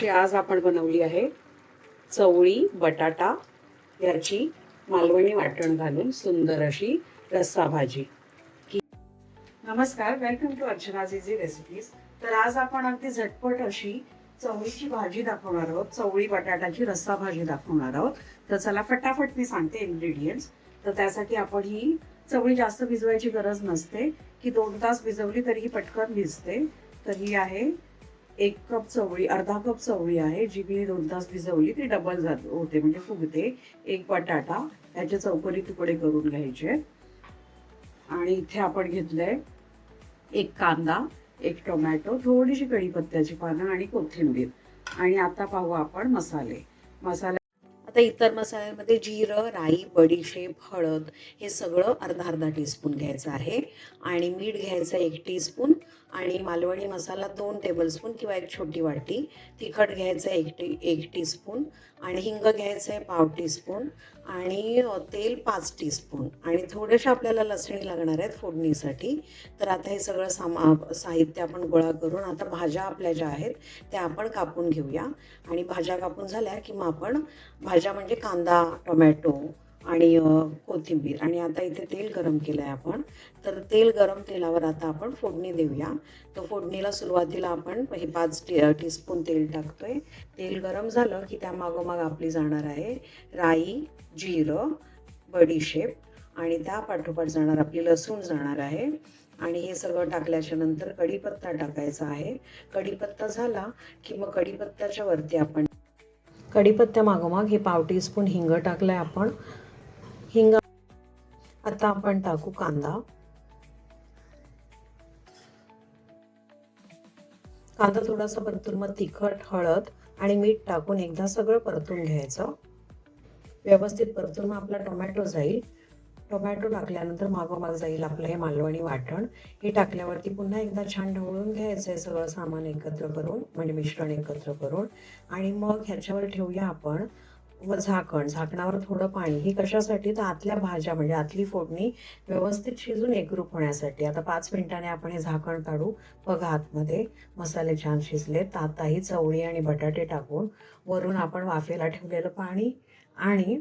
आज आपण बनवली आहे चवळी बटाटा याची मालवणी वाटण घालून सुंदर अशी रस्सा भाजी। नमस्कार, वेलकम टू अर्चनाज इझी रेसिपीज। तर आज आपण अगदी झटपट अशी चवळीची भाजी दाखवणार आहोत, चवळी बटाटाची रस्सा भाजी दाखवणार आहोत। तर चला फटाफट मी सांगते इन्ग्रेडियंट्स। तर त्यासाठी आपण ही चवळी जास्त भिजवायची गरज नसते, की 2 तास भिजवली तरी ही पटकन भिजते। तर ही आहे 1 कप चवळी, अर्धा कप चवळी आहे जी मी 2 तास भिजवली, ती डबल होते म्हणजे फुगते। 1 बटाटा, त्याचे चौकोनी तुकडे करून घ्यायचे। आणि इथे आपण घेतलंय 1 कांदा, 1 टोमॅटो, थोडीशी कढीपत्त्याची पानं आणि कोथिंबीर। आणि आता पाहू आपण मसाले। आता इतर मसाल्यांमध्ये जिरं, राई, बडीशेप, हळद हे सगळं अर्धा टीस्पून घ्यायचं आहे। आणि मीठ घ्यायचं 1 टीस्पून। आणि मालवणी मसाला 2 टेबलस्पून किंवा 1 छोटी वाटी। तिखट घ्यायचं 1 टीस्पून। आणि हिंग घ्यायचं आहे पाव टीस्पून। आणि तेल 5 टीस्पून। आणि थोडेसे आपल्याला लसणी लागणार आहेत फोडणीसाठी। तर आता हे सगळं साहित्य आपण गोळा करून आता भाज्या आपल्या ज्या आहेत त्या आपण कापून घेऊया। आणि भाज्या कापून झाल्या की मग आपण भाज्या म्हणजे कांदा, टोमॅटो आणि कोथिंबीर। आणि आता इथे तेल गरम केलं आहे आपण। तर गरम तेलावर आता आपण फोडणी देऊया। तर फोडणीला सुरुवातीला आपण हे 5 टीस्पून तेल टाकतोय। तेल गरम झालं की त्या मागोमाग आपली जाणार आहे राई, जिरं, बडीशेप आणि त्या पाठोपाठ जाणार आपली लसूण जाणार आहे। आणि हे सगळं टाकल्याच्या नंतर कढीपत्ता टाकायचा आहे। कढीपत्ता झाला की मग कढीपत्त्याच्या वरती आपण कढीपत्त्या मागोमाग हे पाव टीस्पून हिंग टाकलंय आपण। हिंग आता आपण टाकू कांदा। कांदा थोडासा परतून मग तिखट, हळद आणि मीठ टाकून एकदा सगळं परतून घ्यायचं। व्यवस्थित परतून मग आपला टोमॅटो जाईल। टोमॅटो टाकल्यानंतर मागोमाग जाईल आपलं हे मालवणी वाटण। हे टाकल्यावरती पुन्हा एकदा छान ढवळून घ्यायचं आहे सगळं सामान एकत्र करून, म्हणजे मिश्रण एकत्र करून। आणि मग ह्याच्यावर ठेवूया आपण झाकण। झाकणावर थोडं पाणी। ही कशासाठी? तर आतल्या भाज्या म्हणजे आतली फोडणी व्यवस्थित शिजून एकरूप होण्यासाठी। आता 5 मिनिटांनी आपण हे झाकण काढू। बघा आतमध्ये मसाले छान शिजले। तर आता ही चवळी आणि बटाटे टाकून वरून आपण वाफेला ठेवलेलं पाणी आणि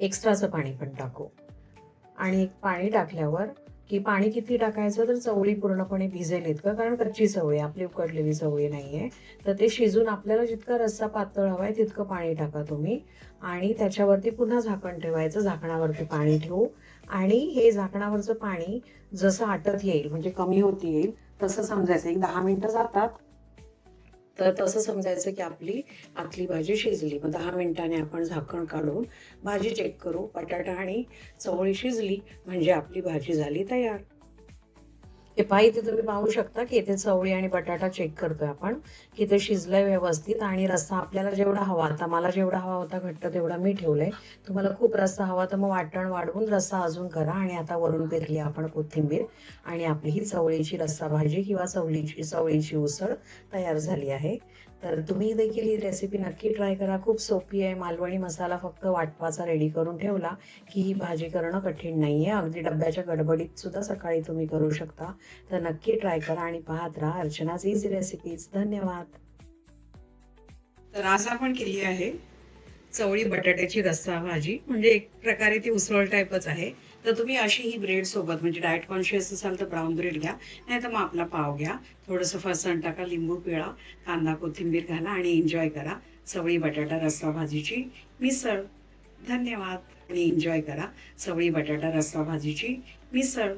एक्स्ट्राचं पाणी पण टाकू। आणि पाणी टाकल्यावर की पाणी किती टाकायचं? तर चवळी पूर्णपणे भिजेल इतकं, कारण कच्ची चवळी आपली, उकडलेली चवळी नाहीये। तर ते शिजून आपल्याला जितका रस्सा पातळ हवाय तितकं पाणी टाका तुम्ही। आणि त्याच्यावरती पुन्हा झाकण ठेवायचं। झाकणावरती पाणी ठेवू आणि हे झाकणावरचं पाणी जसं आटत येईल म्हणजे कमी होत येईल तसं समजायचं। 10 मिनिटं जातात तर तसं समजायचं की आपली आतली भाजी शिजली। मग 10 मिनिटांनी आपण झाकण काढून भाजी चेक करू। बटाटा आणि चवळी शिजली म्हणजे आपली भाजी झाली तयार। हे पहा, इथे तुम्ही पाहू शकता की इथे चवळी आणि बटाटा चेक करतोय आपण की ते शिजलंय व्यवस्थित। आणि रस्सा आपल्याला जेवढा हवा, आता मला जेवढा हवा होता घट्ट तेवढा मी ठेवलंय। तुम्हाला खूप रस्सा हवा तर मग वाटण वाढवून रस्सा अजून करा। आणि आता वरून पेरली आपण कोथिंबीर आणि आपली ही चवळीची रस्सा भाजी किंवा चवळीची उसळ तयार झाली आहे। तर तुम्ही देखील ही रेसिपी नक्की ट्राय करा। खूप सोपी आहे। मालवणी मसाला फक्त वाटपाचा रेडी करून ठेवला की ही भाजी करणं कठीण नाहीये। अगदी डब्याच्या गडबडीत सुद्धा सकाळी तुम्ही करू शकता। तर नक्की ट्राय करा आणि पाहत राहा अर्चनाज इझी रेसिपीज। धन्यवाद। तर आज आपण केली आहे चवळी बटाट्याची रस्सा भाजी, म्हणजे एक प्रकारे ती उसळ टाईपच आहे। तर तुम्ही अशी ही ब्रेड सोबत, म्हणजे डाएट कॉन्शियस असाल तर ब्राऊन ब्रेड घ्या, नाही तर मग आपला पाव घ्या, थोडंसं फरसाण टाका, लिंबू पिळा, कांदा कोथिंबीर घाला आणि एन्जॉय करा चवळी बटाटा रस्सा भाजीची मिसळ। धन्यवाद। आणि एन्जॉय करा चवळी बटाटा रस्सा भाजीची मिसळ।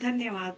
धन्यवाद।